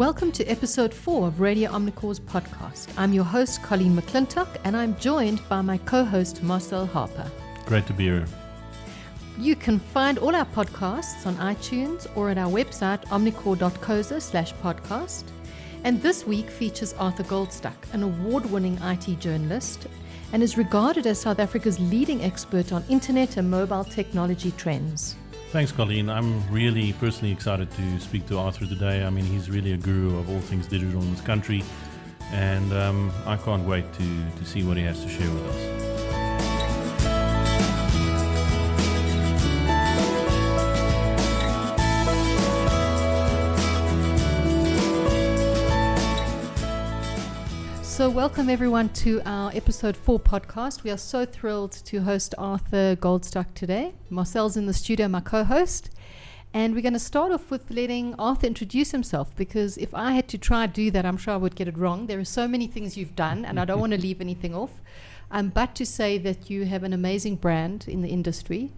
Welcome to episode 4 of Radio Omnicor's podcast. I'm your host, Colleen Marcel, and I'm joined by my co-host, Marcel Harper. Great to be here. You can find all our podcasts on iTunes or at our website, omnicor.co/podcast. And this week features Arthur Goldstuck, an award-winning IT journalist, and is regarded as South Africa's leading expert on internet and mobile technology trends. Thanks, Colleen. I'm really personally excited to speak to Arthur today. I mean, he's really a guru of all things digital in this country, and I can't wait to see what he has to share with us. So welcome everyone to our episode 4 podcast. We are so thrilled to host Arthur Goldstuck today. Marcel's in the studio, my co-host. And we're going to start off with letting Arthur introduce himself, because if I had to try to do that, I'm sure I would get it wrong. There are so many things you've done, and I don't want to leave anything off. But to say that you have an amazing brand in the industry,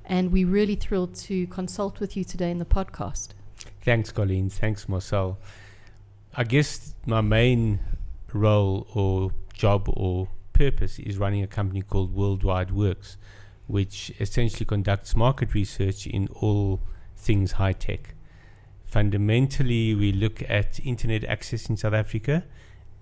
and we're really thrilled to consult with you today in the podcast. Thanks, Colleen. Thanks, Marcel. I guess my main role or job or purpose is running a company called Worldwide Works, which essentially conducts market research in all things high tech. Fundamentally, we look at internet access in South Africa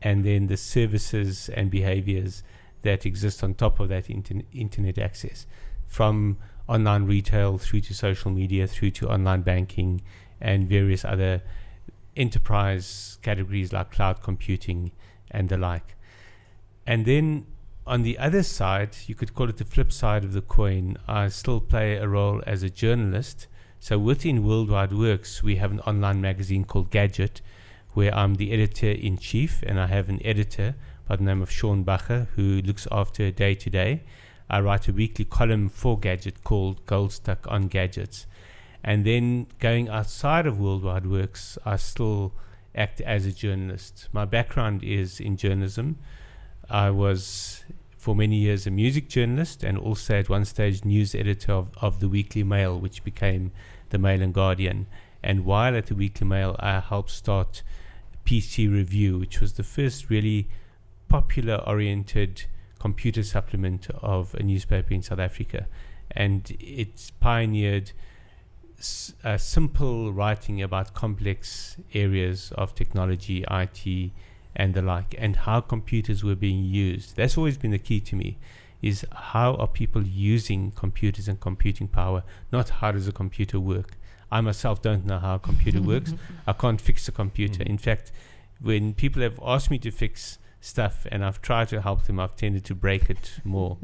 and then the services and behaviors that exist on top of that internet access, from online retail through to social media, through to online banking and various other enterprise categories like cloud computing and the like. And then on the other side, you could call it the flip side of the coin, I still play a role as a journalist. So within Worldwide Works, we have an online magazine called Gadget, where I'm the editor-in-chief, and I have an editor by the name of Sean Bacher, who looks after day-to-day. I write a weekly column for Gadget called Goldstuck on Gadgets. And then going outside of Worldwide Works, I still act as a journalist. My background is in journalism. I was for many years a music journalist and also at one stage news editor of the Weekly Mail, which became the Mail and Guardian. And while at the Weekly Mail, I helped start PC Review, which was the first really popular oriented computer supplement of a newspaper in South Africa. And it pioneered simple writing about complex areas of technology, IT, and the like, and how computers were being used. That's always been the key to me, is how are people using computers and computing power, not how does a computer work. I myself don't know how a computer works. I can't fix a computer. In fact, when people have asked me to fix stuff and I've tried to help them, I've tended to break it more.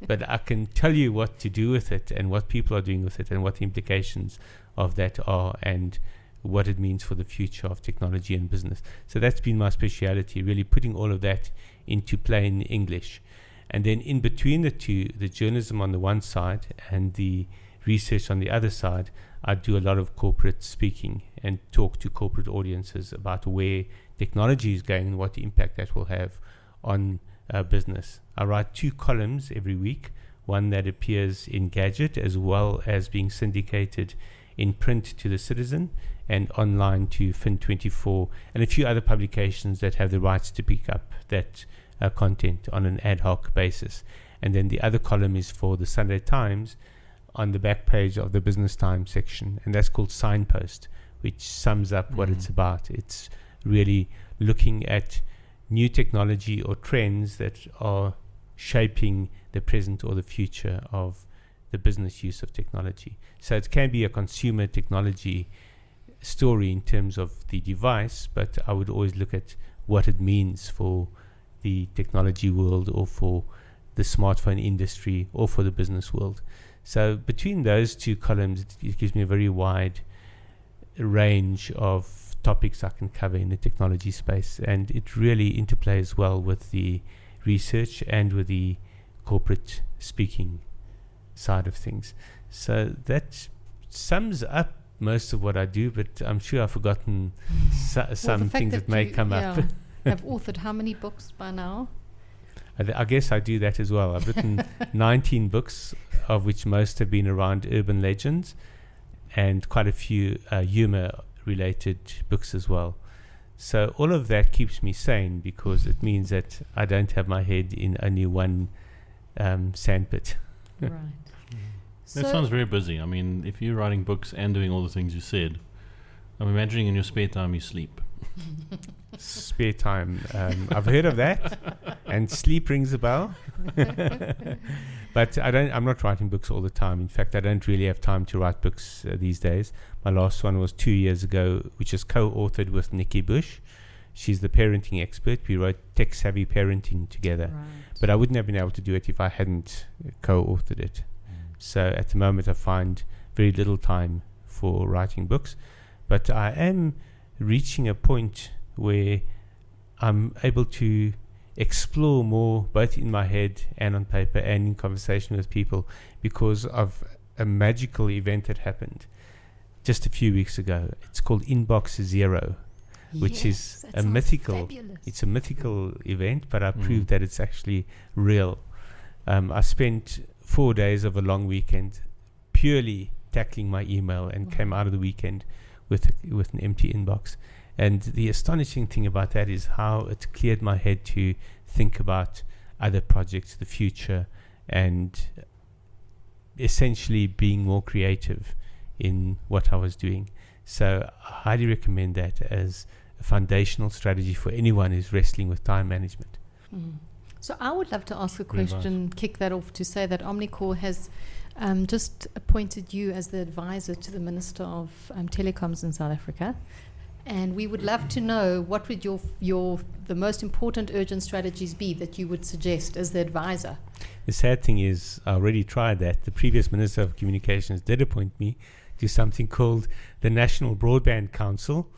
But I can tell you what to do with it and what people are doing with it and what the implications of that are and what it means for the future of technology and business. So that's been my speciality, really putting all of that into plain English. And then in between the two, the journalism on the one side and the research on the other side, I do a lot of corporate speaking and talk to corporate audiences about where technology is going and what the impact that will have on business. I write 2 columns every week, one that appears in Gadget as well as being syndicated in print to The Citizen and online to Fin24 and a few other publications that have the rights to pick up that content on an ad hoc basis. And then the other column is for the Sunday Times on the back page of the Business Times section, and that's called Signpost, which sums up what it's about. It's really looking at new technology or trends that are shaping the present or the future of the business use of technology. So it can be a consumer technology story in terms of the device, but I would always look at what it means for the technology world or for the smartphone industry or for the business world. So between those 2 columns, it gives me a very wide range of topics I can cover in the technology space, and it really interplays well with the research and with the corporate speaking side of things. So that sums up most of what I do, but I'm sure I've forgotten some things that may come up. Have authored how many books by now? I guess I do that as well. I've written 19 books, of which most have been around urban legends and quite a few humor related books as well. So all of that keeps me sane, because it means that I don't have my head in only one sandpit. Right. That sounds very busy. I mean, if you're writing books and doing all the things you said, I'm imagining in your spare time you sleep. Spare time. I've heard of that, and sleep rings a bell. But I'm not writing books all the time. In fact, I don't really have time to write books these days. My last one was 2 years ago, which is co-authored with Nikki Bush. She's the parenting expert. We wrote Tech Savvy Parenting together. Right. But I wouldn't have been able to do it if I hadn't co-authored it. So at the moment, I find very little time for writing books. But I am reaching a point where I'm able to explore more, both in my head and on paper and in conversation with people, because of a magical event that happened just a few weeks ago. It's called Inbox Zero, which is a mythical. Fabulous. It's a mythical event, but I proved that it's actually real. I spent 4 days of a long weekend purely tackling my email, and came out of the weekend with an empty inbox. And the astonishing thing about that is how it cleared my head to think about other projects, the future, and essentially being more creative in what I was doing. So I highly recommend that as a foundational strategy for anyone who's wrestling with time management. So I would love to ask a question, kick that off, to say that Omnicor has just appointed you as the advisor to the Minister of Telecoms in South Africa. And we would love to know, what would the most important urgent strategies be that you would suggest as the advisor? The sad thing is, I already tried that. The previous Minister of Communications did appoint me to something called the National Broadband Council.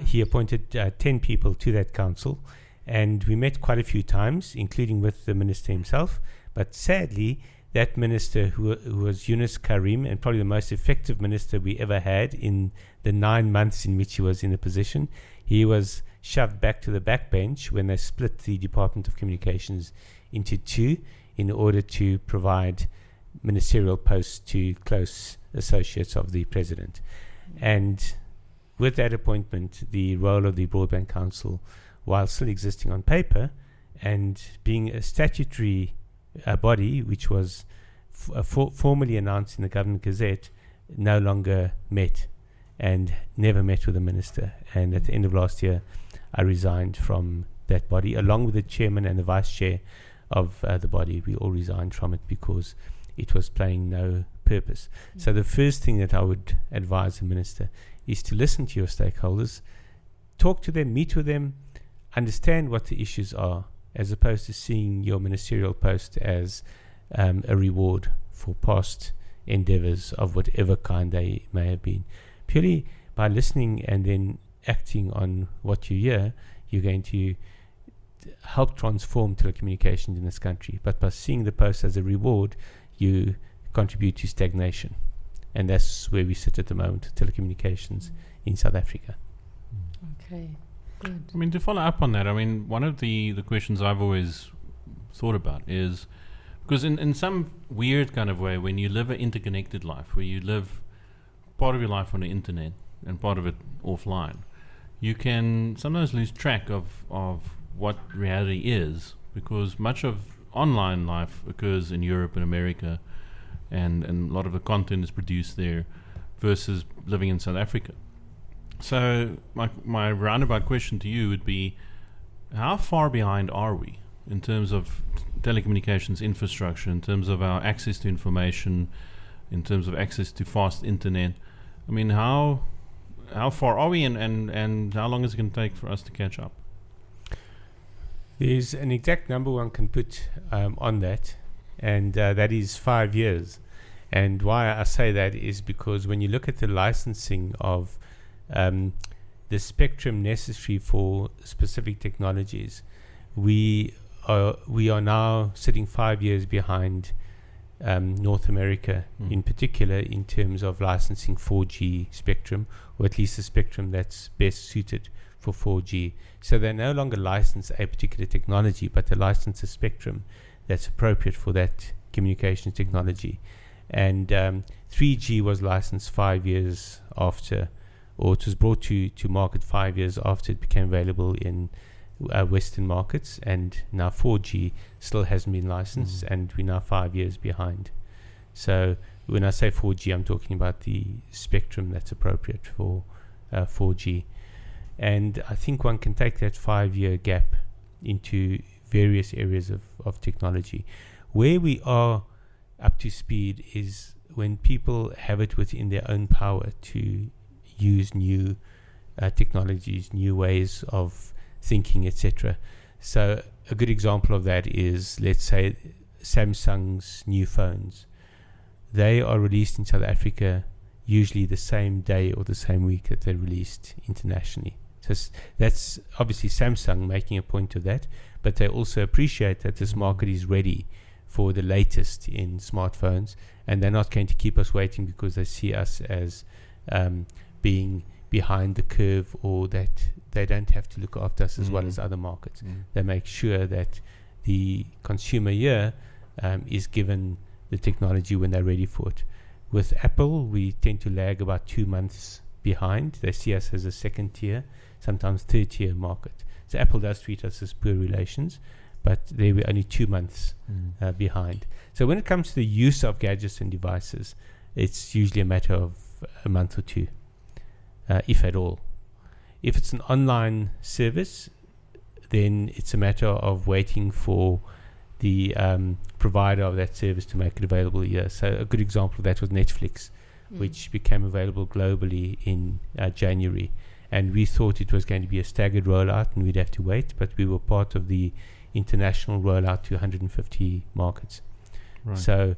He appointed 10 people to that council, and we met quite a few times, including with the minister himself. But sadly, that minister, who was Yunus Karim, and probably the most effective minister we ever had in the 9 months in which he was in the position, he was shoved back to the backbench when they split the Department of Communications into two in order to provide ministerial posts to close associates of the president. And with that appointment, the role of the Broadband Council, while still existing on paper and being a statutory body, which was formally announced in the Government Gazette, no longer met, and never met with the minister. And at the end of last year, I resigned from that body, along with the chairman and the vice chair of the body. We all resigned from it because it was playing no purpose. So the first thing that I would advise the minister is to listen to your stakeholders, talk to them, meet with them, understand what the issues are, as opposed to seeing your ministerial post as a reward for past endeavors of whatever kind they may have been. Purely by listening and then acting on what you hear, you're going to help transform telecommunications in this country. But by seeing the post as a reward, you contribute to stagnation. And that's where we sit at the moment, telecommunications in South Africa. Okay, good. I mean, to follow up on that, I mean, one of the questions I've always thought about is, because in some weird kind of way, when you live an interconnected life, where you live part of your life on the internet and part of it offline, you can sometimes lose track of what reality is, because much of online life occurs in Europe and America, and a lot of the content is produced there versus living in South Africa. So my roundabout question to you would be, how far behind are we in terms of telecommunications infrastructure, in terms of our access to information, in terms of access to fast internet? I mean, how far are we, and how long is it going to take for us to catch up? There's an exact number one can put on that, and that is 5 years. And why I say that is because when you look at the licensing of the spectrum necessary for specific technologies, we are now sitting 5 years behind North America, in particular, in terms of licensing 4G spectrum, or at least the spectrum that's best suited for 4G. So they no longer license a particular technology, but they license a spectrum that's appropriate for that communication technology. And 3G was licensed 5 years after or it was brought to market 5 years after it became available in Western markets, and now 4G still hasn't been licensed, and we're now 5 years behind. So when I say 4G, I'm talking about the spectrum that's appropriate for 4G. And I think one can take that 5-year gap into various areas of technology. Where we are up to speed is when people have it within their own power to use new technologies, new ways of thinking, etc. So a good example of that is, let's say, Samsung's new phones. They are released in South Africa usually the same day or the same week that they're released internationally. So that's obviously Samsung making a point of that, but they also appreciate that this market is ready for the latest in smartphones, and they're not going to keep us waiting because they see us as being behind the curve, or that they don't have to look after us as well as other markets. They make sure that the consumer here is given the technology when they're ready for it. With Apple, we tend to lag about 2 months behind. They see us as a second tier, sometimes third tier market. So Apple does treat us as poor relations, but they were only 2 months behind. So when it comes to the use of gadgets and devices, it's usually a matter of a month or two, if at all. If it's an online service, then it's a matter of waiting for the provider of that service to make it available here. So a good example of that was Netflix, which became available globally in January. And we thought it was going to be a staggered rollout and we'd have to wait, but we were part of the international rollout to 150 markets. Right. So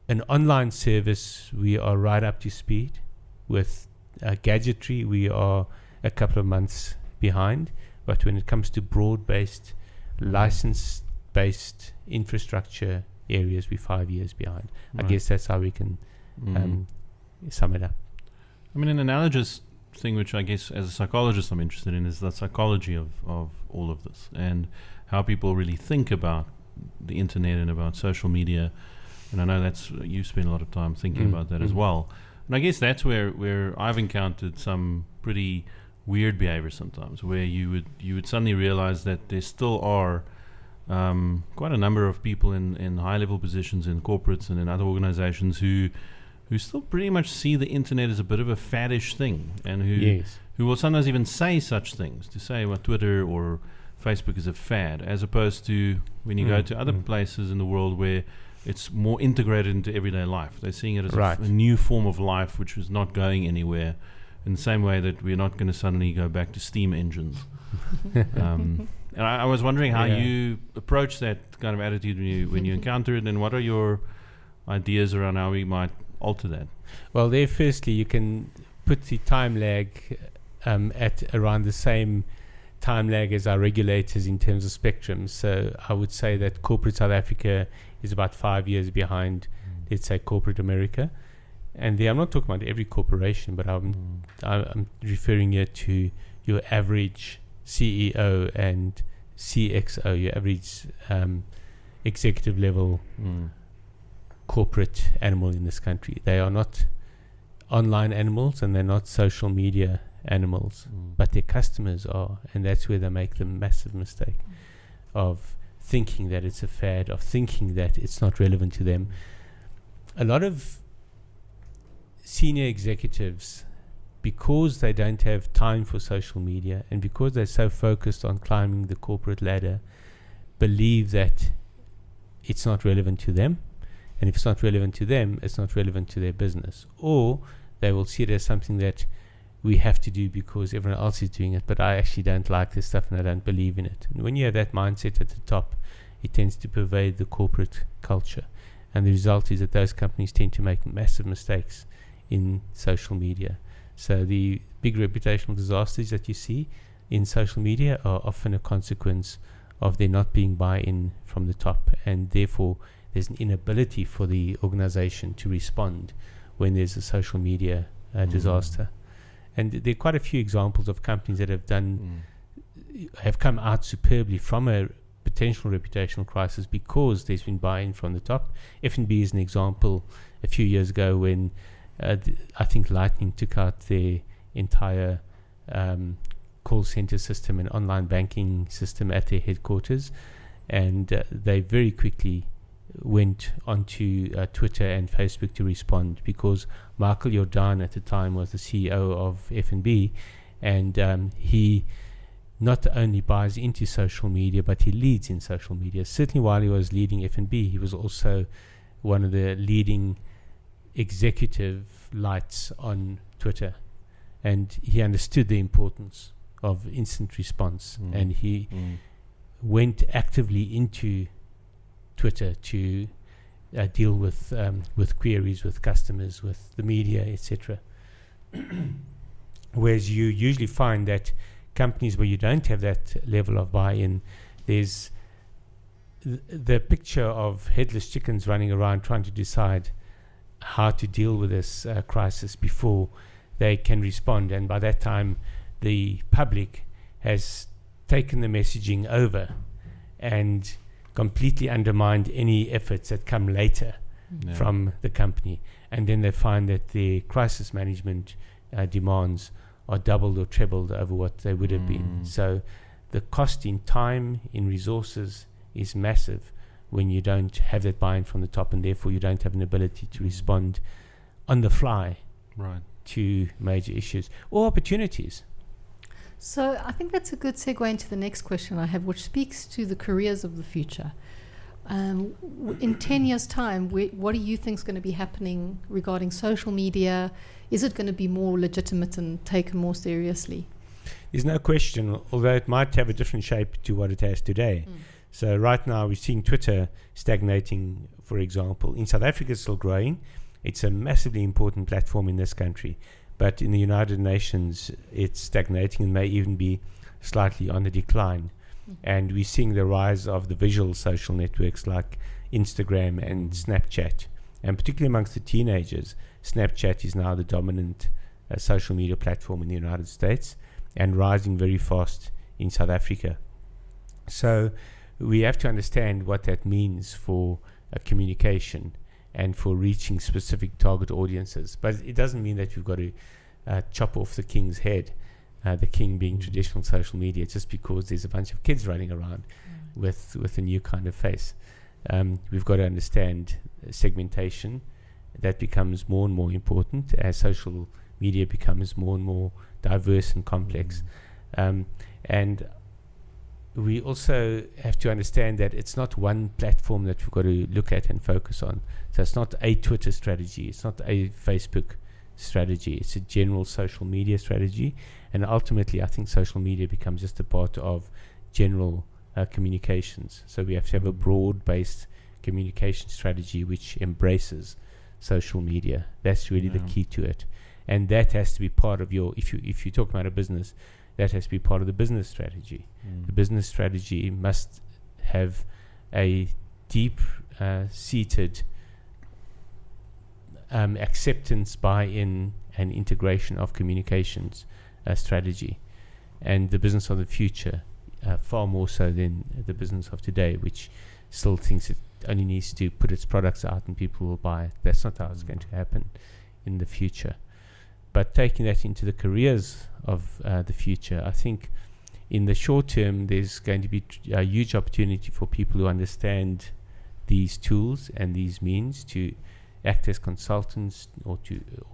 an online service, we are right up to speed. With gadgetry, we are a couple of months behind. But when it comes to broad-based, license-based infrastructure areas, we're 5 years behind. Right. I guess that's how we can sum it up. I mean, an analogous thing which I guess as a psychologist I'm interested in is the psychology of all of this, and how people really think about the internet and about social media. And I know that's you spend a lot of time thinking about that as well. And I guess that's where I've encountered some pretty weird behavior sometimes, where you would suddenly realize that there still are quite a number of people in high level positions in corporates and in other organizations who still pretty much see the internet as a bit of a faddish thing, and who will sometimes even say such things, to say what Twitter or Facebook is a fad, as opposed to when you go to other places in the world where it's more integrated into everyday life. They're seeing it as a new form of life which is not going anywhere, in the same way that we're not going to suddenly go back to steam engines. And I was wondering how you approach that kind of attitude when you encounter it, and what are your ideas around how we might alter that? Well, there, firstly, you can put the time lag at around the same time lag as our regulators in terms of spectrum. So I would say that corporate South Africa is about 5 years behind, let's say, corporate America. And there, I'm not talking about every corporation, but I'm referring here to your average CEO and CXO, your average executive level corporate animal in this country. They are not online animals, and they're not social media animals, but their customers are, and that's where they make the massive mistake of thinking that it's a fad, of thinking that it's not relevant to them. A lot of senior executives, because they don't have time for social media and because they're so focused on climbing the corporate ladder, believe that it's not relevant to them. And if it's not relevant to them, it's not relevant to their business. Or they will see it as something that we have to do because everyone else is doing it, but I actually don't like this stuff and I don't believe in it. And when you have that mindset at the top, it tends to pervade the corporate culture. And the result is that those companies tend to make massive mistakes in social media. So the big reputational disasters that you see in social media are often a consequence of there not being buy-in from the top, and therefore there's an inability for the organization to respond when there's a social media disaster. And there are quite a few examples of companies that have come out superbly from a potential reputational crisis because there's been buy-in from the top. F&B is an example. A few years ago when I think Lightning took out their entire call center system and online banking system at their headquarters. And they very quickly went onto Twitter and Facebook to respond, because Michael Jordan at the time was the CEO of F&B, and he not only buys into social media, but he leads in social media. Certainly while he was leading F&B, he was also one of the leading executive lights on Twitter, and he understood the importance of instant response, and he went actively into Twitter to deal with queries, with customers, with the media, etc. Whereas you usually find that companies where you don't have that level of buy-in, there's the picture of headless chickens running around trying to decide how to deal with this crisis before they can respond, and by that time the public has taken the messaging over and completely undermined any efforts that come later from the company, and then they find that their crisis management demands are doubled or trebled over what they would have been. So the cost in time, in resources, is massive when you don't have that buy-in from the top, and therefore you don't have an ability to respond on the fly to major issues or opportunities. So I think that's a good segue into the next question I have, which speaks to the careers of the future. In 10 years' time, what do you think is going to be happening regarding social media? Is it going to be more legitimate and taken more seriously? There's no question, although it might have a different shape to what it has today. So right now we're seeing Twitter stagnating, for example. In South Africa, it's still growing. It's a massively important platform in this country. But in the United Nations, it's stagnating and may even be slightly on the decline. And we're seeing the rise of the visual social networks like Instagram and Snapchat. And particularly amongst the teenagers, Snapchat is now the dominant social media platform in the United States and rising very fast in South Africa. So we have to understand what that means for communication and for reaching specific target audiences. But it doesn't mean that you've got to chop off the king's head, the king being traditional social media, just because there's a bunch of kids running around with a new kind of face. We've got to understand segmentation. That becomes more and more important as social media becomes more and more diverse and complex. And we also have to understand that it's not one platform that we've got to look at and focus on. So it's not a Twitter strategy, it's not a Facebook strategy, it's a general social media strategy. And ultimately, I think social media becomes just a part of general communications. So we have to have a broad-based communication strategy which embraces social media. That's really the key to it. And that has to be part of your, if you talk about a business, that has to be part of the business strategy. The business strategy must have a deep seated acceptance, buy-in, and integration of communications strategy. And the business of the future, far more so than the business of today, which still thinks it only needs to put its products out and people will buy it. That's not how it's going to happen in the future. But taking that into the careers of the future, I think in the short term there's going to be a huge opportunity for people who understand these tools and these means to act as consultants or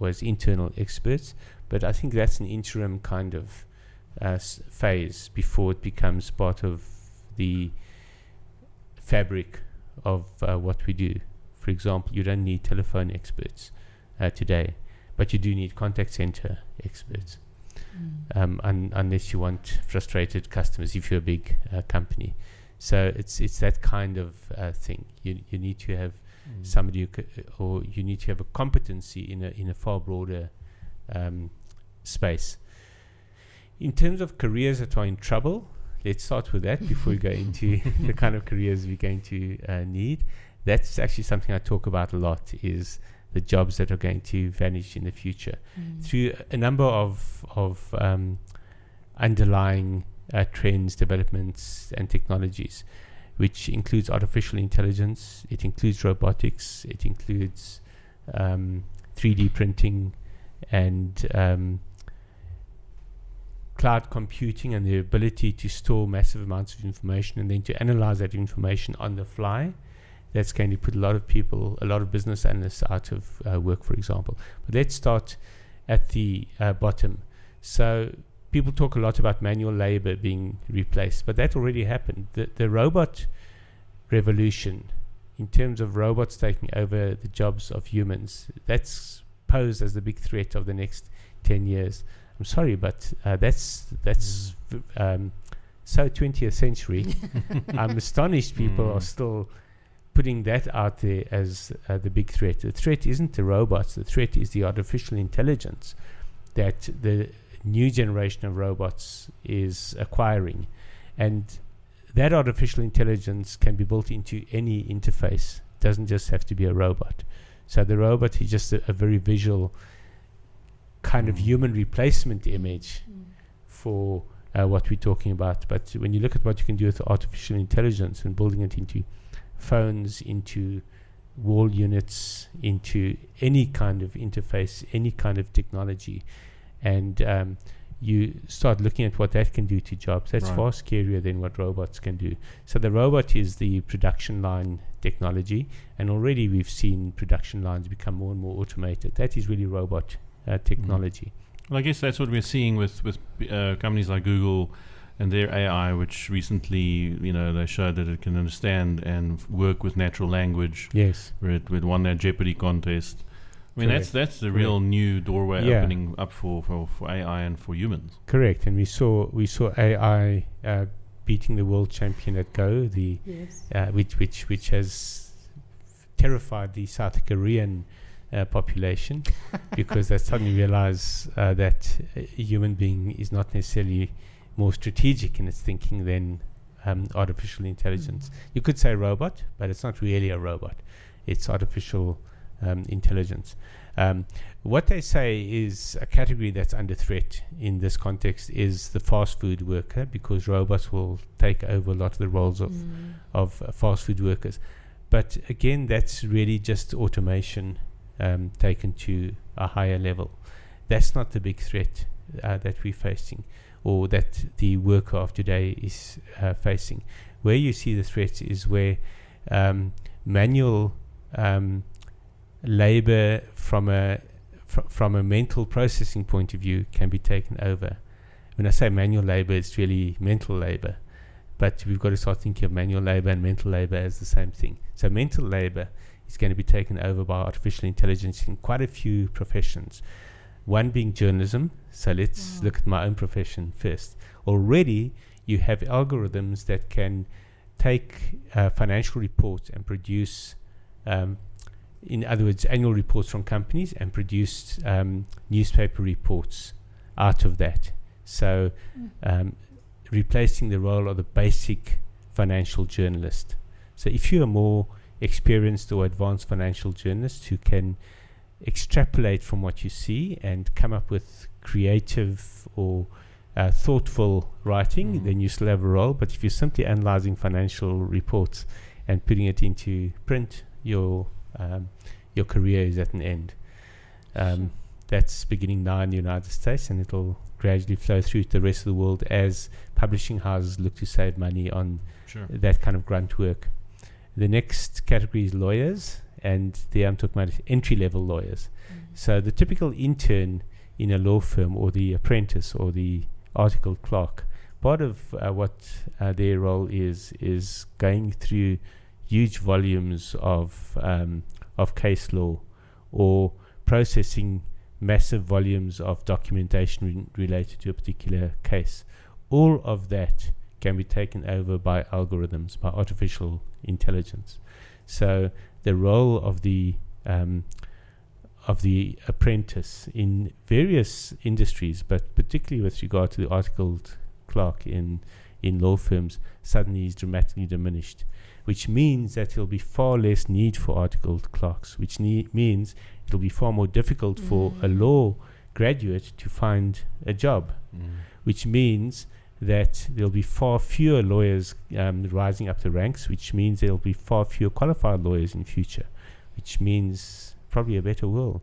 as internal experts. But I think that's an interim kind of phase before it becomes part of the fabric of what we do. For example, you don't need telephone experts today, but you do need contact center experts, unless you want frustrated customers if you're a big company. So it's that kind of thing. You need to have somebody or you need to have a competency in a far broader space. In terms of careers that are in trouble, let's start with that before we go into the kind of careers we're going to need. That's actually something I talk about a lot, is the jobs that are going to vanish in the future through a number of underlying trends, developments, and technologies, which includes artificial intelligence, it includes robotics, it includes 3D printing, and cloud computing and the ability to store massive amounts of information and then to analyze that information on the fly, that's going to put a lot of business analysts out of work, for example. But let's start at the bottom. So people talk a lot about manual labor being replaced, but that already happened. The robot revolution, in terms of robots taking over the jobs of humans, that's posed as the big threat of the next 10 years. I'm sorry, but that's so 20th century. I'm astonished people are still putting that out there as the big threat. The threat isn't the robots. The threat is the artificial intelligence that the new generation of robots is acquiring. And that artificial intelligence can be built into any interface. It doesn't just have to be a robot. So the robot is just a very visual kind of human replacement image for what we're talking about. But when you look at what you can do with artificial intelligence and building it into phones, into wall units, into any kind of interface, any kind of technology, and you start looking at what that can do to jobs, that's far scarier than what robots can do. So the robot is the production line technology, and already we've seen production lines become more and more automated. That is really robot technology. Well, I guess that's what we're seeing with companies like Google and their AI, which recently, they showed that it can understand and work with natural language. Yes. Where it won that Jeopardy contest. I mean, that's the real new doorway opening up for AI and for humans. Correct. And we saw AI beating the world champion at Go, which has terrified the South Korean population because they suddenly realize that a human being is not necessarily more strategic in its thinking than artificial intelligence. You could say robot, but it's not really a robot. It's artificial intelligence. What they say is a category that's under threat in this context is the fast food worker, because robots will take over a lot of the roles of fast food workers. But again, that's really just automation taken to a higher level. That's not the big threat that we're facing, or that the worker of today is facing. Where you see the threats is where manual labor from a mental processing point of view can be taken over. When I say manual labor, it's really mental labor, but we've got to start thinking of manual labor and mental labor as the same thing. So mental labor is going to be taken over by artificial intelligence in quite a few professions, one being journalism. So let's look at my own profession first. Already you have algorithms that can take financial reports and produce in other words, annual reports from companies, and produce newspaper reports out of that. So replacing the role of the basic financial journalist. So if you're a more experienced or advanced financial journalist who can extrapolate from what you see and come up with creative or thoughtful writing, then you still have a role. But if you're simply analyzing financial reports and putting it into print, your career is at an end. That's beginning now in the United States, and it'll gradually flow through to the rest of the world as publishing houses look to save money on that kind of grunt work. The next category is lawyers, and there I'm talking about entry-level lawyers. So the typical intern in a law firm, or the apprentice, or the articled clerk, part of what their role is going through huge volumes of case law, or processing massive volumes of documentation related to a particular case. All of that can be taken over by algorithms, by artificial intelligence. So the role of the apprentice in various industries, but particularly with regard to the articled clerk in law firms, suddenly is dramatically diminished, which means that there'll be far less need for articled clerks, which means it'll be far more difficult for a law graduate to find a job, which means that there'll be far fewer lawyers rising up the ranks, which means there'll be far fewer qualified lawyers in future, which means probably a better world.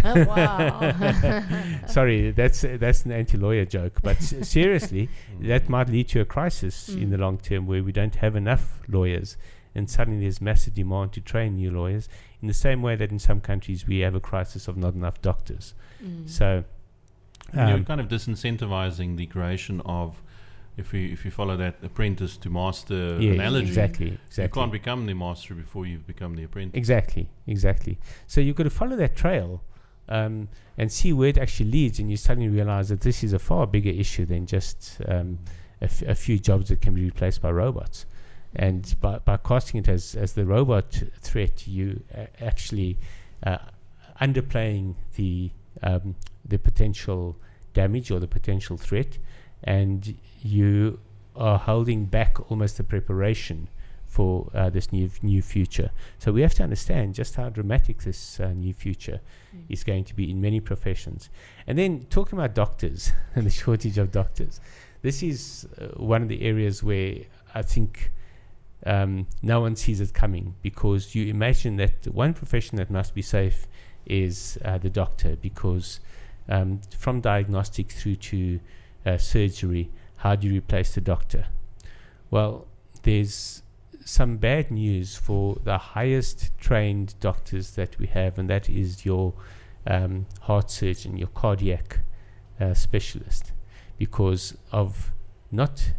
Oh, wow. Sorry, that's an anti-lawyer joke. But seriously, that might lead to a crisis in the long term where we don't have enough lawyers, and suddenly there's massive demand to train new lawyers, in the same way that in some countries we have a crisis of not enough doctors. So you're kind of disincentivizing the creation of, if you follow that apprentice to master analogy, exactly. You can't become the master before you've become the apprentice. Exactly. So you've got to follow that trail and see where it actually leads, and you suddenly realize that this is a far bigger issue than just a few jobs that can be replaced by robots. And by casting it as the robot threat, you actually underplaying the potential damage or the potential threat, and you are holding back almost the preparation for this new future. So we have to understand just how dramatic this new future is going to be in many professions. And then talking about doctors and the shortage of doctors, this is one of the areas where I think no one sees it coming, because you imagine that one profession that must be safe is the doctor, because from diagnostic through to surgery, how do you replace the doctor? Well, there's some bad news for the highest trained doctors that we have, and that is your heart surgeon, your cardiac specialist, because of not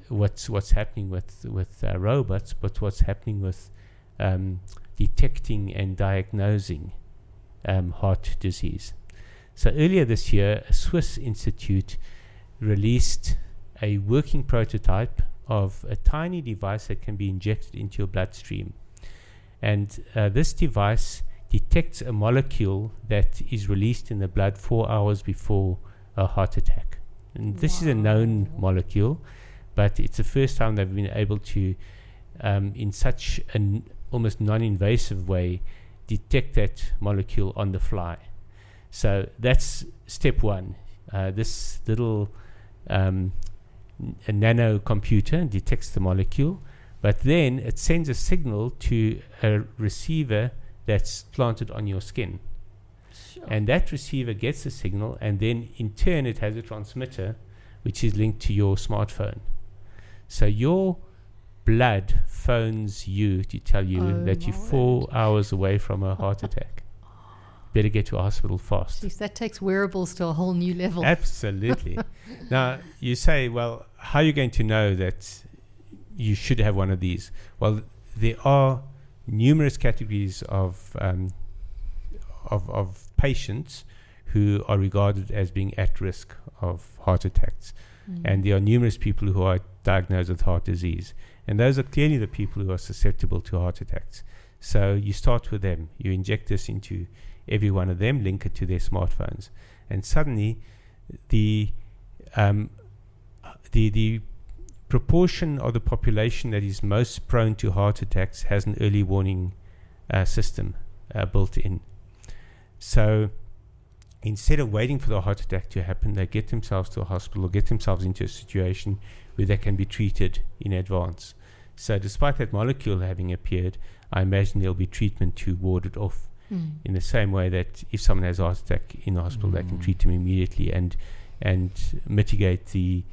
what's happening with robots, but what's happening with detecting and diagnosing heart disease. So earlier this year, a Swiss institute released a working prototype of a tiny device that can be injected into your bloodstream. And this device detects a molecule that is released in the blood 4 hours before a heart attack. And this is a known molecule, but it's the first time they've been able to, in such an almost non-invasive way, detect that molecule on the fly. So that's step one. This little a nano computer detects the molecule, but then it sends a signal to a receiver that's planted on your skin. Sure. And that receiver gets the signal, and then in turn it has a transmitter which is linked to your smartphone. So your blood phones you to tell you that you're 4 hours away from a heart attack. Better get to a hospital fast. Jeez, that takes wearables to a whole new level. Absolutely. Now, you say, well, how are you going to know that you should have one of these? Well, there are numerous categories of patients who are regarded as being at risk of heart attacks. And there are numerous people who are diagnosed with heart disease. And those are clearly the people who are susceptible to heart attacks. So you start with them. You inject this into every one of them, link it to their smartphones. And suddenly the proportion of the population that is most prone to heart attacks has an early warning system built in. So instead of waiting for the heart attack to happen, they get themselves to a hospital or get themselves into a situation where they can be treated in advance. So despite that molecule having appeared, I imagine there'll be treatment to ward it off. In the same way that if someone has a heart attack in the hospital, they can treat them immediately and mitigate the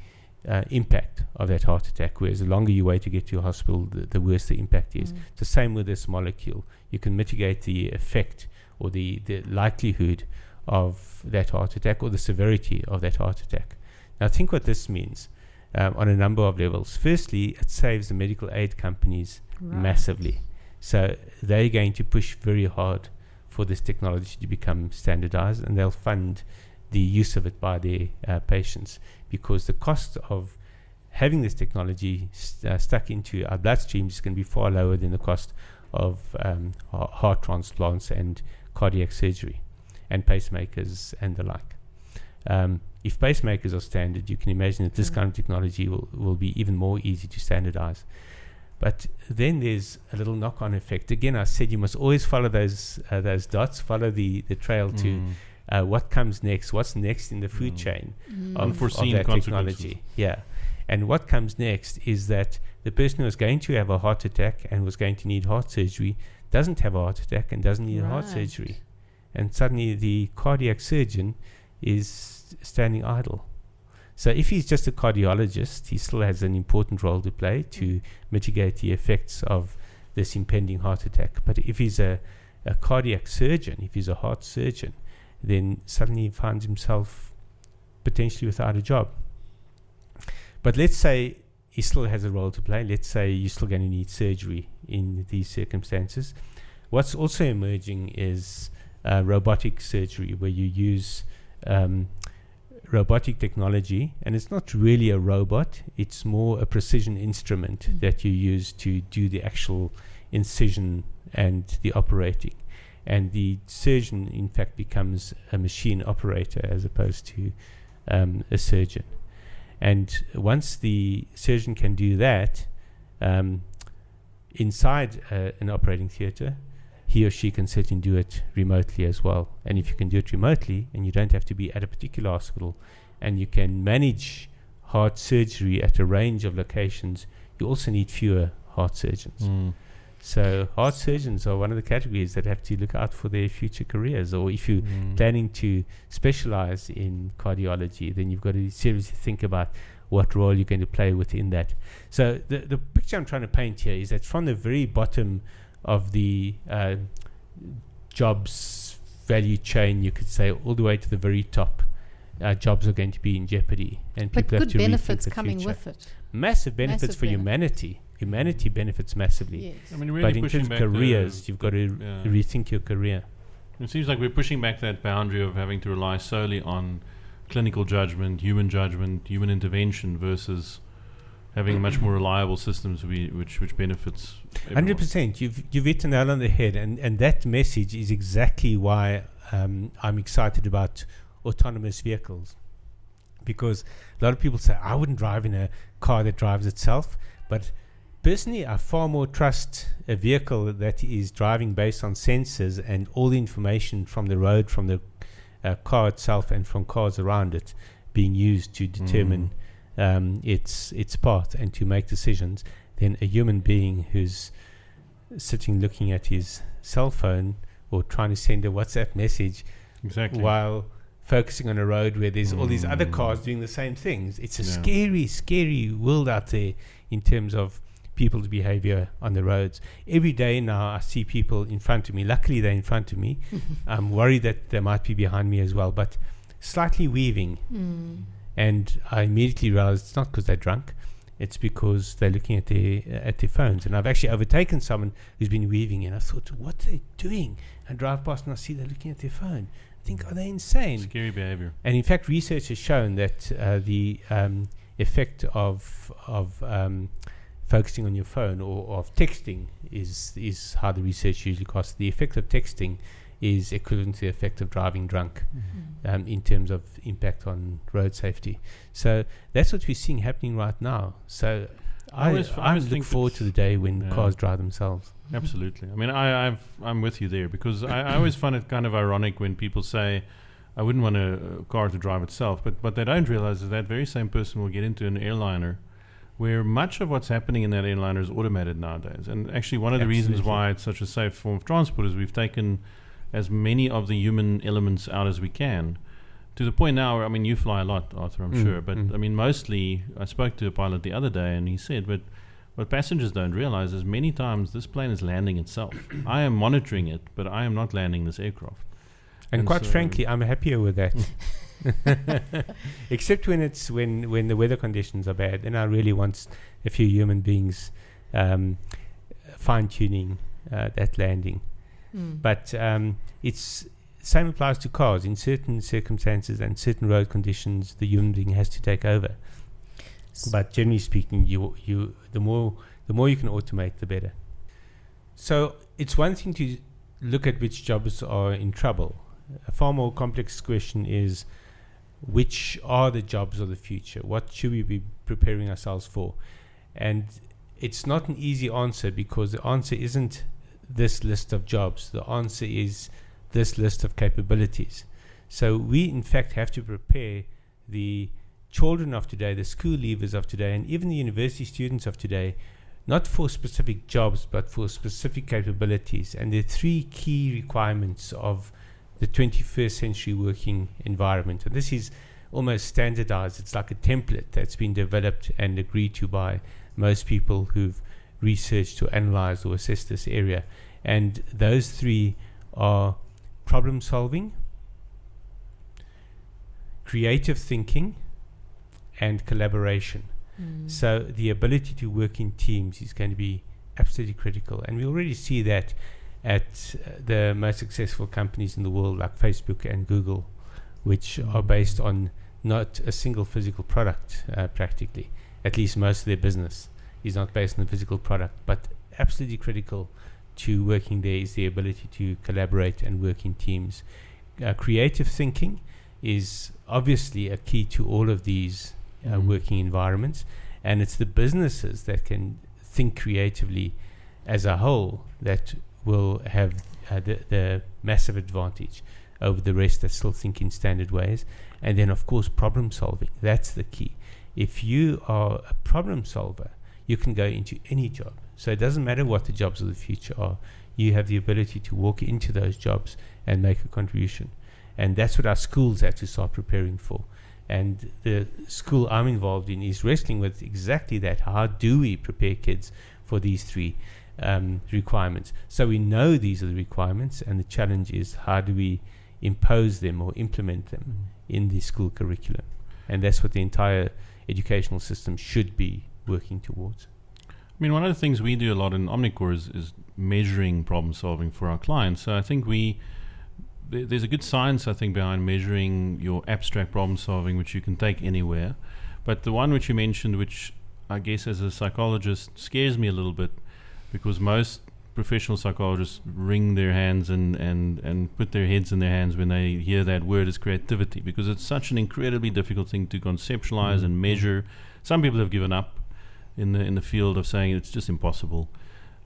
impact of that heart attack. Whereas the longer you wait to get to a hospital, the worse the impact is. It's the same with this molecule. You can mitigate the effect or the likelihood of that heart attack or the severity of that heart attack. Now, think what this means on a number of levels. Firstly, it saves the medical aid companies massively. So they're going to push very hard for this technology to become standardized, and they'll fund the use of it by their patients, because the cost of having this technology stuck into our bloodstream is going to be far lower than the cost of heart transplants and cardiac surgery and pacemakers and the like. If pacemakers are standard, you can imagine that this kind of technology will be even more easy to standardize. But then there's a little knock-on effect. Again, I said you must always follow those dots, follow the trail to what comes next, what's next in the food chain of that technology. Yeah. And what comes next is that the person who was going to have a heart attack and was going to need heart surgery doesn't have a heart attack and doesn't need heart surgery. And suddenly the cardiac surgeon is standing idle. So if he's just a cardiologist, he still has an important role to play to mitigate the effects of this impending heart attack. But if he's a cardiac surgeon, if he's a heart surgeon, then suddenly he finds himself potentially without a job. But let's say he still has a role to play. Let's say you're still going to need surgery in these circumstances. What's also emerging is robotic surgery, where you use robotic technology, and it's not really a robot, it's more a precision instrument that you use to do the actual incision and the operating. And the surgeon, in fact, becomes a machine operator as opposed to a surgeon. And once the surgeon can do that inside an operating theatre, he or she can certainly do it remotely as well. And if you can do it remotely, and you don't have to be at a particular hospital, and you can manage heart surgery at a range of locations, you also need fewer heart surgeons. So heart surgeons are one of the categories that have to look out for their future careers. Or if you're planning to specialize in cardiology, then you've got to seriously think about what role you're going to play within that. So the picture I'm trying to paint here is that from the very bottom of the jobs value chain, you could say, all the way to the very top, jobs are going to be in jeopardy, and people have to rethink the future. But good benefits coming with it. Massive benefits for humanity. Humanity benefits massively. Yes. I mean, really, but in terms of careers, you've got to rethink your career. It seems like we're pushing back that boundary of having to rely solely on clinical judgment, human intervention, versus having much more reliable systems which benefits everyone. 100%. You've hit the nail on the head, and that message is exactly why I'm excited about autonomous vehicles. Because a lot of people say, I wouldn't drive in a car that drives itself, but personally, I far more trust a vehicle that is driving based on sensors and all the information from the road, from the car itself, and from cars around it being used to determine its path and to make decisions, than a human being who's sitting looking at his cell phone or trying to send a WhatsApp message while focusing on a road where there's all these other cars doing the same things. It's a scary, scary world out there in terms of people's behavior on the roads. Every day now I see people in front of me. Luckily they're in front of me. I'm worried that they might be behind me as well, but slightly weaving. And I immediately realized it's not because they're drunk, it's because they're looking at their phones. And I've actually overtaken someone who's been weaving, and I thought, what are they doing? I drive past and I see they're looking at their phone. I think, are they insane? Scary behavior. And in fact, research has shown that the effect of focusing on your phone or of texting is how the research usually costs. The effect of texting is equivalent to the effect of driving drunk in terms of impact on road safety. So that's what we're seeing happening right now. So I look forward to the day when cars drive themselves. Absolutely. I mean, I'm with you there, because I always find it kind of ironic when people say, I wouldn't want a car to drive itself, but they don't realize that very same person will get into an airliner where much of what's happening in that airliner is automated nowadays. And actually one of the reasons why it's such a safe form of transport is we've taken as many of the human elements out as we can, to the point now where, I mean, you fly a lot, Arthur, I'm sure, but I mean, mostly, I spoke to a pilot the other day and he said, but what passengers don't realize is many times this plane is landing itself. I am monitoring it, but I am not landing this aircraft. And quite frankly, I'm happier with that. Except when it's when the weather conditions are bad, then I really want a few human beings fine-tuning that landing. But it's same applies to cars. In certain circumstances and certain road conditions, the human being has to take over. But generally speaking, the more you can automate, the better. So it's one thing to look at which jobs are in trouble. A far more complex question is, which are the jobs of the future? What should we be preparing ourselves for? And it's not an easy answer, because the answer isn't this list of jobs. The answer is this list of capabilities. So we, in fact, have to prepare the children of today, the school leavers of today, and even the university students of today not for specific jobs, but for specific capabilities. And there are 3 key requirements of the 21st century working environment. And this is almost standardized. It's like a template that's been developed and agreed to by most people who've researched or analyzed or assessed this area. And those 3 are problem solving, creative thinking, and collaboration. So the ability to work in teams is going to be absolutely critical. And we already see that at the most successful companies in the world, like Facebook and Google, which are based on not a single physical product, practically. At least most of their business is not based on a physical product. But absolutely critical to working there is the ability to collaborate and work in teams. Creative thinking is obviously a key to all of these working environments, and it's the businesses that can think creatively as a whole that will have the massive advantage over the rest that still think in standard ways. And then, of course, problem solving. That's the key. If you are a problem solver, you can go into any job. So it doesn't matter what the jobs of the future are. You have the ability to walk into those jobs and make a contribution. And that's what our schools have to start preparing for. And the school I'm involved in is wrestling with exactly that. How do we prepare kids for these 3 requirements? So we know these are the requirements, and the challenge is how do we impose them or implement them in the school curriculum? And that's what the entire educational system should be working towards. I mean, one of the things we do a lot in Omnicor is measuring problem solving for our clients. So I think there's a good science, I think, behind measuring your abstract problem solving, which you can take anywhere. But the one which you mentioned, which I guess as a psychologist scares me a little bit, because most professional psychologists wring their hands and put their heads in their hands when they hear that word, is creativity, because it's such an incredibly difficult thing to conceptualize and measure. Some people have given up in the field of saying it's just impossible.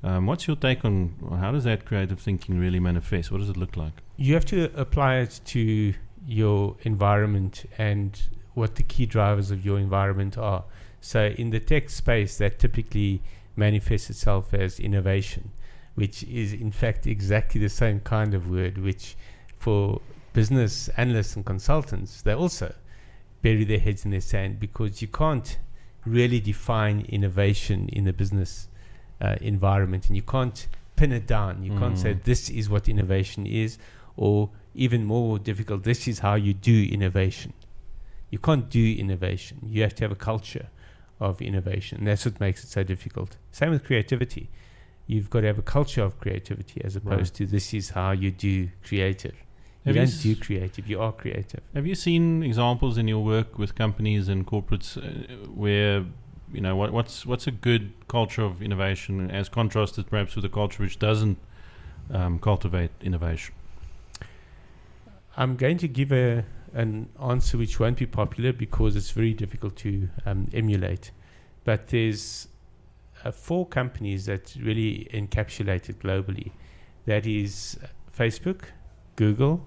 What's your take on how does that creative thinking really manifest? What does it look like? You have to apply it to your environment and what the key drivers of your environment are. So in the tech space, that typically manifests itself as innovation, which is in fact exactly the same kind of word, which for business analysts and consultants, they also bury their heads in the sand, because you can't really define innovation in the business environment, and you can't pin it down. You can't say this is what innovation is, or even more difficult, this is how you do innovation. You can't do innovation. You have to have a culture of innovation, and that's what makes it so difficult. Same with creativity. You've got to have a culture of creativity as opposed to this is how you do creative. You don't do creative, you are creative. Have you seen examples in your work with companies and corporates where, you know, what's a good culture of innovation as contrasted perhaps with a culture which doesn't cultivate innovation? I'm going to give an answer which won't be popular because it's very difficult to emulate. But there's 4 companies that really encapsulate it globally. That is Facebook, Google,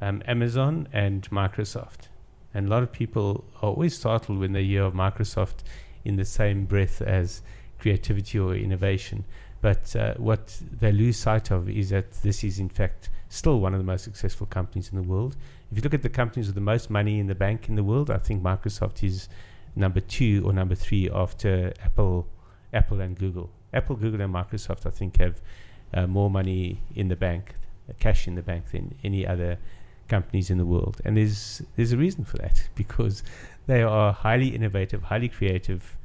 Amazon, and Microsoft. And a lot of people are always startled when they hear of Microsoft in the same breath as creativity or innovation. But what they lose sight of is that this is in fact still one of the most successful companies in the world. If you look at the companies with the most money in the bank in the world, I think Microsoft is number 2 or number 3 after Apple and Google. Apple, Google, and Microsoft, I think, have more money in the bank, cash in the bank, than any other companies in the world. And there's a reason for that, because they are highly innovative, highly creative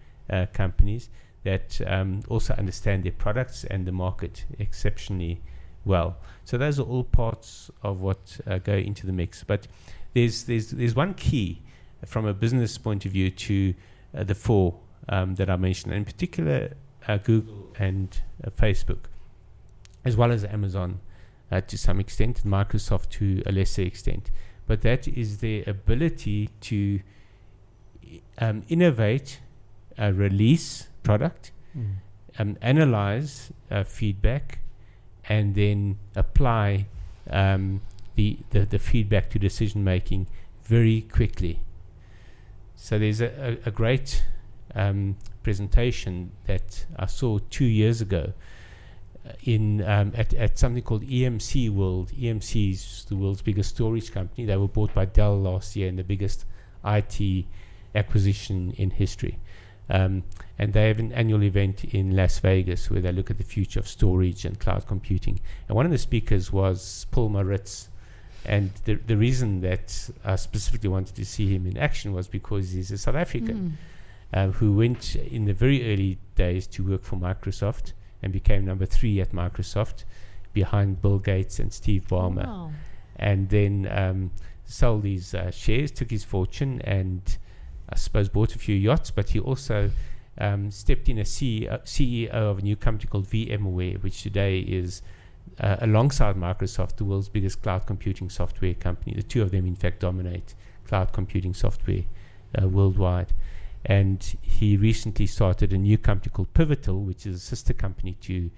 companies that also understand their products and the market exceptionally well. So those are all parts of what go into the mix. But there's one key from a business point of view to the 4 that I mentioned, in particular Google and Facebook, as well as Amazon to some extent, and Microsoft to a lesser extent. But that is their ability to innovate, release product, analyze feedback, and then apply the feedback to decision making very quickly. So there's a great presentation that I saw 2 years ago in at something called EMC World. EMC is the world's biggest storage company. They were bought by Dell last year, and the biggest IT acquisition in history. And they have an annual event in Las Vegas where they look at the future of storage and cloud computing. And one of the speakers was Paul Maritz. And the reason that I specifically wanted to see him in action was because he's a South African who went in the very early days to work for Microsoft and became number 3 at Microsoft behind Bill Gates and Steve Ballmer. Wow. And then sold his shares, took his fortune, and I suppose bought a few yachts, but he also stepped in as CEO of a new company called VMware, which today is alongside Microsoft, the world's biggest cloud computing software company. The two of them, in fact, dominate cloud computing software worldwide. And he recently started a new company called Pivotal, which is a sister company to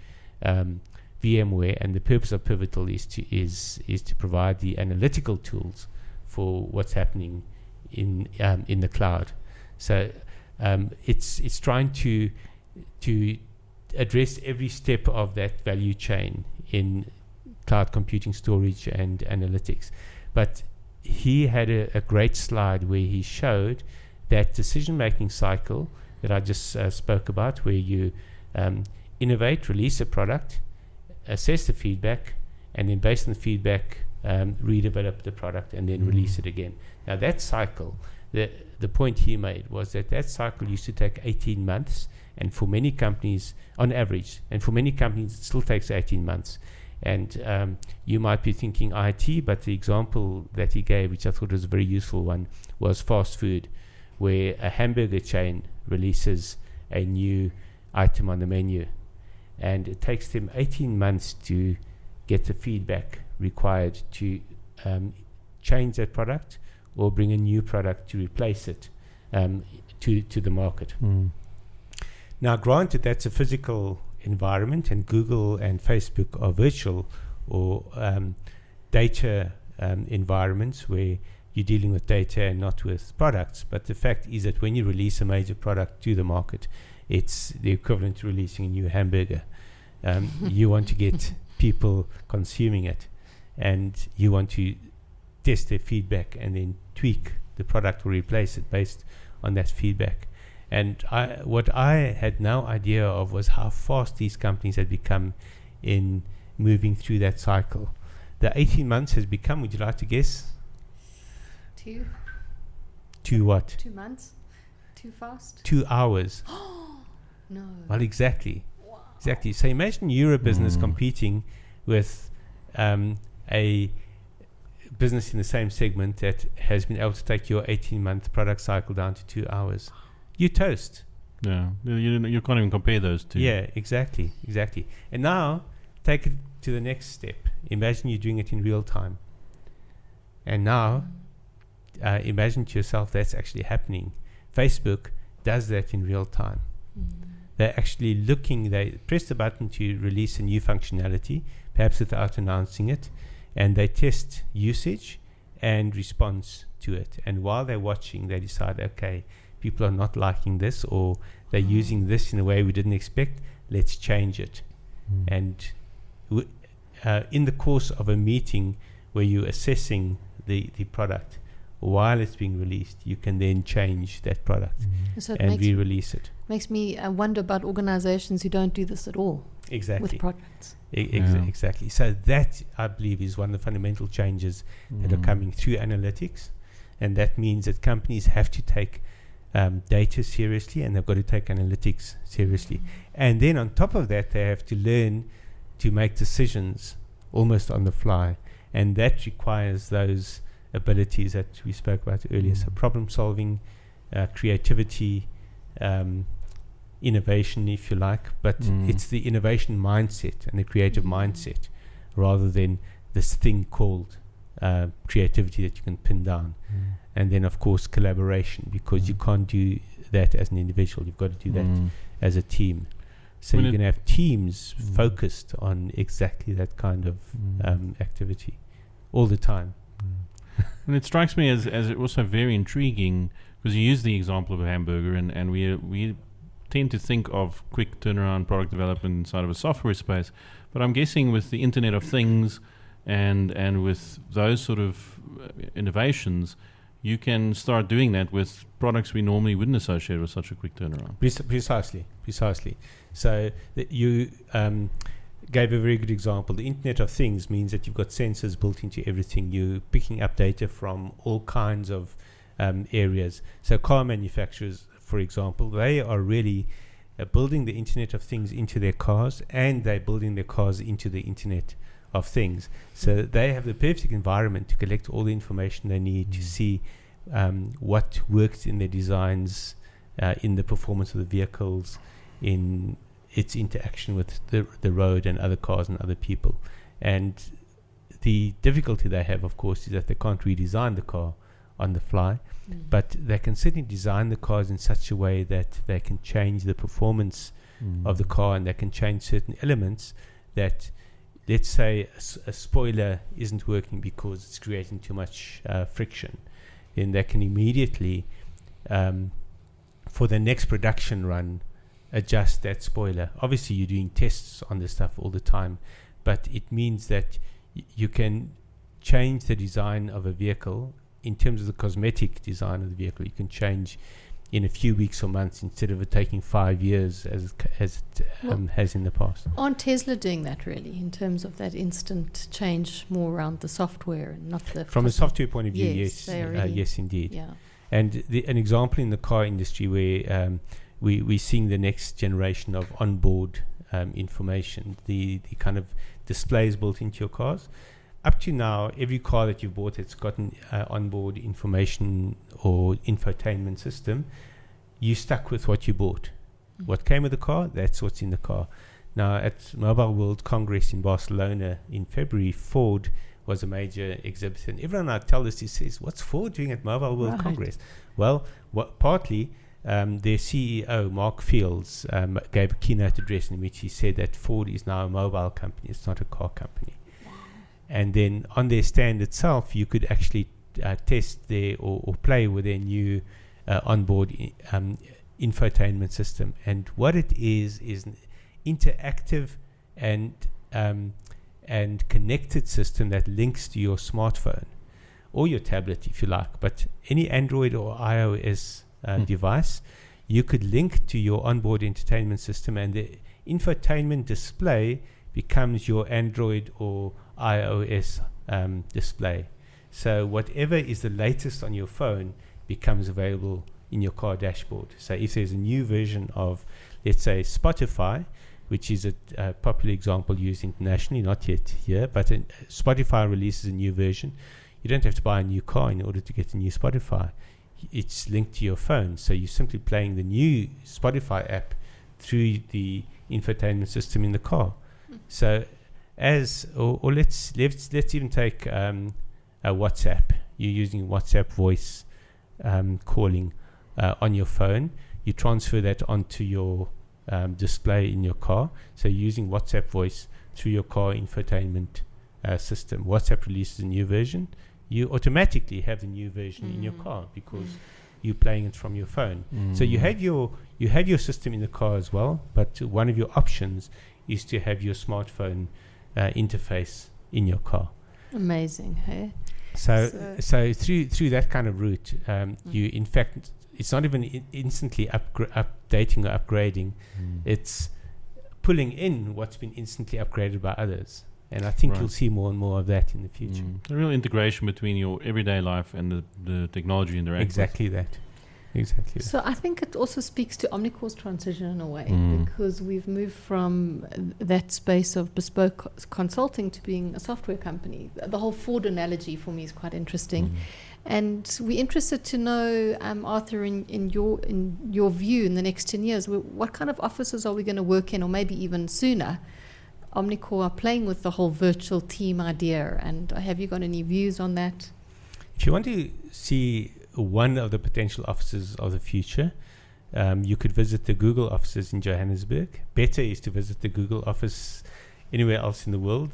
VMware. And the purpose of Pivotal is to provide the analytical tools for what's happening in the cloud. So it's trying to address every step of that value chain in cloud computing, storage, and analytics. But he had a great slide where he showed that decision-making cycle that I just spoke about, where you innovate, release a product, assess the feedback, and then based on the feedback, redevelop the product and then release it again. Now that cycle, the point he made was that cycle used to take 18 months, and for many companies, on average, and for many companies it still takes 18 months. And you might be thinking IT, but the example that he gave, which I thought was a very useful one, was fast food, where a hamburger chain releases a new item on the menu, and it takes them 18 months to get the feedback required to change that product or bring a new product to replace it to the market. Now, granted, that's a physical environment, and Google and Facebook are virtual or data environments where you're dealing with data and not with products. But the fact is that when you release a major product to the market, it's the equivalent to releasing a new hamburger. You want to get people consuming it, and you want to test their feedback and then tweak the product or replace it based on that feedback. And what I had no idea of was how fast these companies had become in moving through that cycle. The 18 months has become, would you like to guess? 2 what? 2 months? Too fast? 2 hours. No. Well, exactly. Wow. Exactly. So imagine you're a business competing with a business in the same segment that has been able to take your 18-month product cycle down to 2 hours. You toast. Yeah, you can't even compare those two. Yeah, exactly. And now, take it to the next step. Imagine you're doing it in real time. And now, imagine to yourself that's actually happening. Facebook does that in real time. They're actually they press the button to release a new functionality, perhaps without announcing it, and they test usage and response to it. And while they're watching, they decide, okay, people are not liking this, or they're using this in a way we didn't expect, let's change it. And in the course of a meeting where you're assessing the product, while it's being released, you can then change that product and re-release it. Makes me wonder about organizations who don't do this at all. Exactly. With products. Exactly. So that, I believe, is one of the fundamental changes that are coming through analytics. And that means that companies have to take data seriously, and they've got to take analytics seriously. And then on top of that, they have to learn to make decisions almost on the fly. And that requires those abilities that we spoke about earlier. So problem solving, creativity, innovation, if you like, but it's the innovation mindset and the creative mindset rather than this thing called creativity that you can pin down. And then, of course, collaboration, because you can't do that as an individual. You've got to do that as a team. So you can have teams focused on exactly that kind of activity all the time. And it strikes me as also very intriguing because you use the example of a hamburger, and we tend to think of quick turnaround product development inside of a software space. But I'm guessing with the Internet of Things and with those sort of innovations, you can start doing that with products we normally wouldn't associate with such a quick turnaround. Precisely. So you gave a very good example. The Internet of Things means that you've got sensors built into everything. You're picking up data from all kinds of areas. So car manufacturers, for example, they are really building the Internet of Things into their cars, and they're building their cars into the Internet of Things. So they have the perfect environment to collect all the information they need to see what works in their designs, in the performance of the vehicles, in its interaction with the road and other cars and other people. And the difficulty they have, of course, is that they can't redesign the car on the fly, but they can certainly design the cars in such a way that they can change the performance of the car, and they can change certain elements that, let's say a spoiler isn't working because it's creating too much friction, then they can immediately, for the next production run, adjust that spoiler. Obviously you're doing tests on this stuff all the time, but it means that you can change the design of a vehicle. In terms of the cosmetic design of the vehicle, you can change in a few weeks or months instead of it taking 5 years as it has in the past. Aren't Tesla doing that really, in terms of that instant change more around the software and not the... From a software point of view, yes, yes indeed. Yeah. And an example in the car industry where we're seeing the next generation of onboard information, the kind of displays built into your cars. Up to now, every car that you've bought that's got an onboard information or infotainment system, you stuck with what you bought. What came with the car, that's what's in the car. Now, at Mobile World Congress in Barcelona in February, Ford was a major exhibitor. And everyone I tell this, he says, what's Ford doing at Mobile World Congress? Well, partly their CEO, Mark Fields, gave a keynote address in which he said that Ford is now a mobile company. It's not a car company. And then on their stand itself, you could actually test their or play with their new onboard infotainment system. And what it is an interactive and connected system that links to your smartphone or your tablet, if you like. But any Android or iOS device, you could link to your onboard entertainment system, and the infotainment display becomes your Android or iOS display. So whatever is the latest on your phone becomes available in your car dashboard. So if there's a new version of, let's say, Spotify, which is a popular example used internationally, not yet here, but Spotify releases a new version, you don't have to buy a new car in order to get a new Spotify. It's linked to your phone. So you're simply playing the new Spotify app through the infotainment system in the car. So let's even take a WhatsApp. You're using WhatsApp voice calling on your phone. You transfer that onto your display in your car. So you're using WhatsApp voice through your car infotainment system. WhatsApp releases a new version. You automatically have the new version in your car because you're playing it from your phone. So you have your system in the car as well, but one of your options is to have your smartphone interface in your car. Amazing, hey? So through that kind of route, you, in fact, it's not even instantly updating or upgrading. It's pulling in what's been instantly upgraded by others. And I think you'll see more and more of that in the future. A real integration between your everyday life and the technology interaction. Exactly that. So I think it also speaks to Omnicor's transition in a way, because we've moved from that space of bespoke consulting to being a software company. The whole Ford analogy for me is quite interesting. And we're interested to know, Arthur, in your view, in the next 10 years, what kind of offices are we going to work in, or maybe even sooner? Omnicor are playing with the whole virtual team idea, and have you got any views on that? If you want to see one of the potential offices of the future, you could visit the Google offices in Johannesburg. Better is to visit the Google office anywhere else in the world.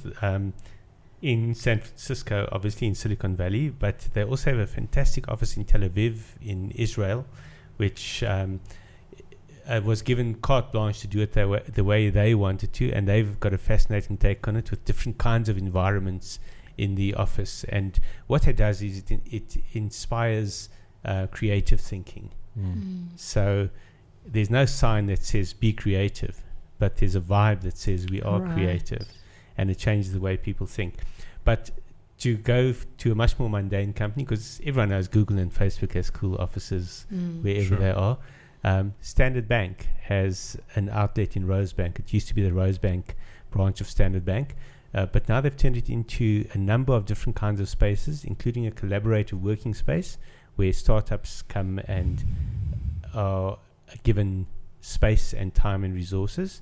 in San Francisco, obviously in Silicon Valley, but they also have a fantastic office in Tel Aviv in Israel, which was given carte blanche to do it the way they wanted to, and they've got a fascinating take on it with different kinds of environments in the office. And what it does is it inspires creative thinking. So there's no sign that says be creative, but there's a vibe that says we are creative, and it changes the way people think. But to go to a much more mundane company, because everyone knows Google and Facebook has cool offices wherever they are. Standard Bank has an outlet in Rosebank. It used to be the Rosebank branch of Standard Bank, but now they've turned it into a number of different kinds of spaces, including a collaborative working space where startups come and are given space and time and resources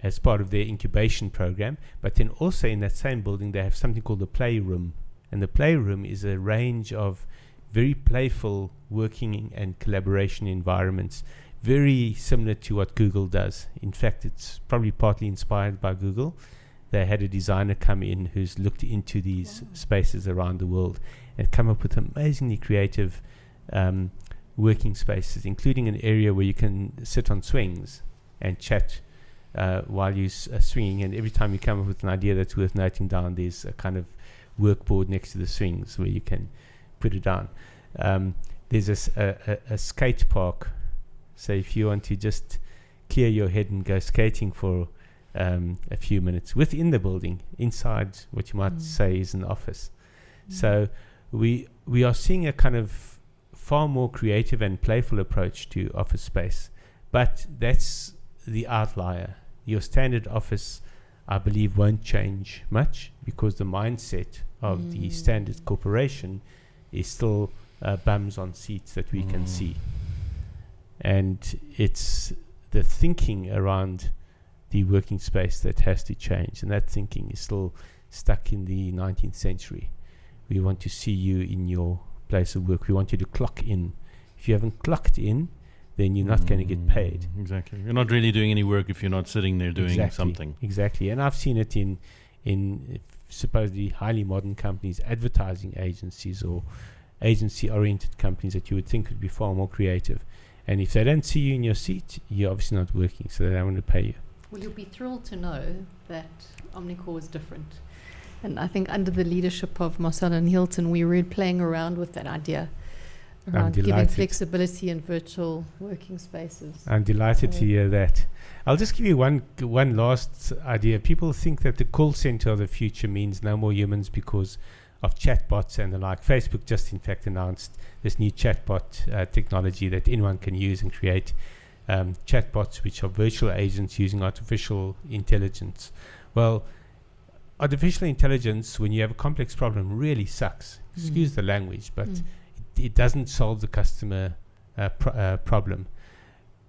as part of their incubation program. But then also in that same building they have something called the Playroom, and the Playroom is a range of very playful working and collaboration environments, very similar to what Google does. In fact, it's probably partly inspired by Google. They had a designer come in who's looked into these spaces around the world and come up with amazingly creative working spaces, including an area where you can sit on swings and chat while you're swinging. And every time you come up with an idea that's worth noting down, there's a kind of workboard next to the swings where you can put it down. There's a skate park, so if you want to just clear your head and go skating for a few minutes within the building, inside what you might say is an office. So we are seeing a kind of far more creative and playful approach to office space, but that's the outlier. Your standard office, I believe, won't change much, because the mindset of the standard corporation is still bums on seats that we can see. And it's the thinking around the working space that has to change, and that thinking is still stuck in the 19th century. We want to see you in your place of work. We want you to clock in. If you haven't clocked in, then you're not going to get paid. Exactly. You're not really doing any work if you're not sitting there doing something. Exactly. And I've seen it in supposedly highly modern companies, advertising agencies or agency-oriented companies that you would think would be far more creative. And if they don't see you in your seat, you're obviously not working, so they don't want to pay you. Well, you'll be thrilled to know that Omnicor is different. And I think under the leadership of Marcel and Hilton, we were playing around with that idea around giving flexibility in virtual working spaces. I'm delighted to hear that. I'll just give you one last idea. People think that the call center of the future means no more humans because of chatbots and the like. Facebook just in fact announced this new chatbot technology that anyone can use and create chatbots which are virtual agents using artificial intelligence. Well, artificial intelligence, when you have a complex problem, really sucks. Excuse the language, but it doesn't solve the customer problem,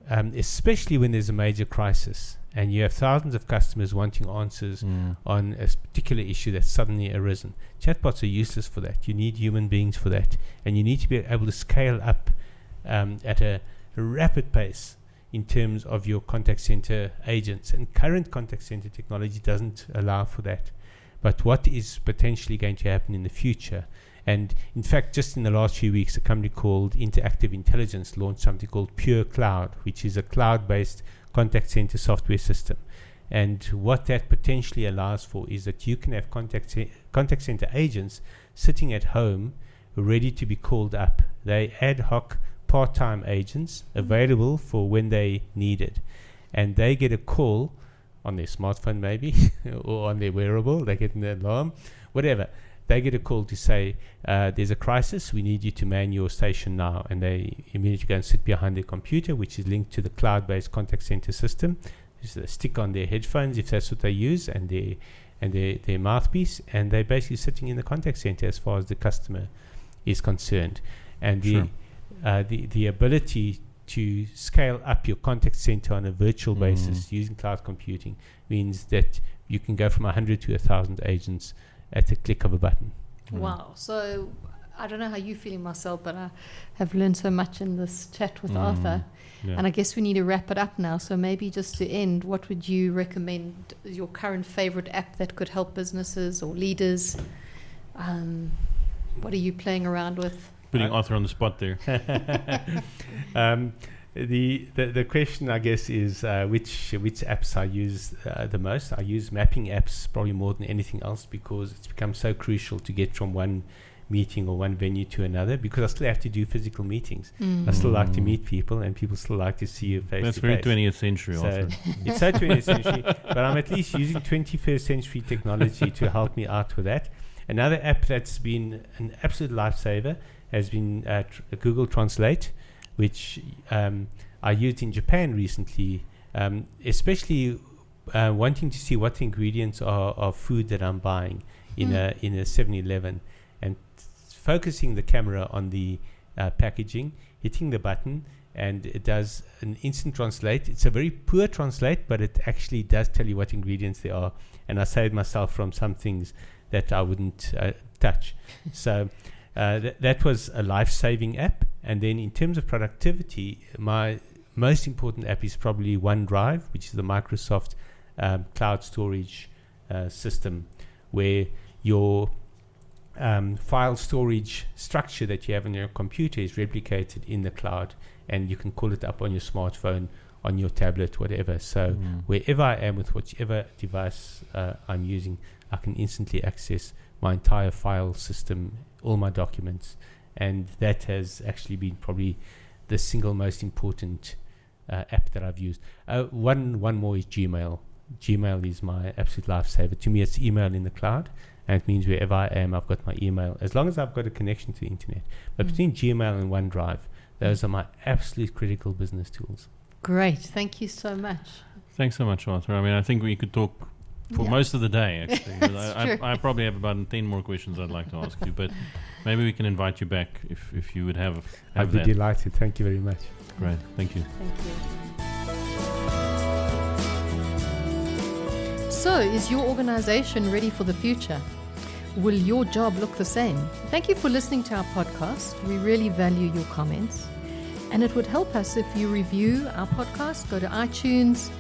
especially when there's a major crisis and you have thousands of customers wanting answers on a particular issue that's suddenly arisen. Chatbots are useless for that. You need human beings for that, and you need to be able to scale up at a rapid pace in terms of your contact center agents, and current contact center technology doesn't allow for that. But what is potentially going to happen in the future? And in fact, just in the last few weeks, a company called Interactive Intelligence launched something called Pure Cloud, which is a cloud-based contact center software system. And what that potentially allows for is that you can have contact center agents sitting at home ready to be called up. They ad hoc part-time agents available for when they need it. And they get a call on their smartphone maybe or on their wearable. They get an alarm, whatever. They get a call to say, there's a crisis, we need you to man your station now. And they immediately go and sit behind their computer, which is linked to the cloud-based contact center system. Just stick on their headphones if that's what they use, and their mouthpiece, and they're basically sitting in the contact center as far as the customer is concerned. And the ability to scale up your contact center on a virtual basis using cloud computing means that you can go from 100 to 1,000 agents at the click of a button. Wow. So I don't know how you're feeling, Marcel, but I have learned so much in this chat with Arthur. Yeah. And I guess we need to wrap it up now. So maybe just to end, what would you recommend is your current favorite app that could help businesses or leaders? What are you playing around with? Putting Arthur on the spot there. The question, I guess, is which apps I use the most. I use mapping apps probably more than anything else because it's become so crucial to get from one meeting or one venue to another, because I still have to do physical meetings. I still like to meet people, and people still like to see you face That's to very face. 20th century, So Arthur. it's so 20th century, but I'm at least using 21st century technology to help me out with that. Another app that's been an absolute lifesaver has been Google Translate, which I used in Japan recently, especially wanting to see what the ingredients are of food that I'm buying in a 7-Eleven, and focusing the camera on the packaging, hitting the button, and it does an instant translate. It's a very poor translate, but it actually does tell you what ingredients there are, and I saved myself from some things that I wouldn't touch. So that was a life-saving app. And then in terms of productivity, my most important app is probably OneDrive, which is the Microsoft cloud storage system, where your file storage structure that you have on your computer is replicated in the cloud, and you can call it up on your smartphone, on your tablet, whatever. So wherever I am with whichever device I'm using, I can instantly access my entire file system, all my documents, and that has actually been probably the single most important app that I've used. One more is Gmail. Gmail is my absolute lifesaver. To me, it's email in the cloud, and it means wherever I am, I've got my email, as long as I've got a connection to the internet. But between Gmail and OneDrive, those are my absolute critical business tools. Great. Thank you so much. Thanks so much, Arthur. I mean, I think we could talk for most of the day, actually. I probably have about 10 more questions I'd like to ask you, but maybe we can invite you back if you would have I'd be that. delighted. Thank you very much. Great. Thank you. Thank you. So, is your organization ready for the future? Will your job look the same? Thank you for listening to our podcast. We really value your comments. And it would help us if you review our podcast, go to iTunes.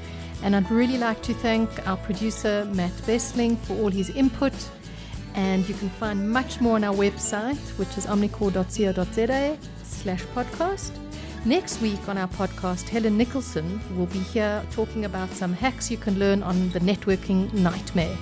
And I'd really like to thank our producer, Matt Bestling, for all his input. And you can find much more on our website, which is omnicor.co.za/podcast. Next week on our podcast, Helen Nicholson will be here talking about some hacks you can learn on the networking nightmare.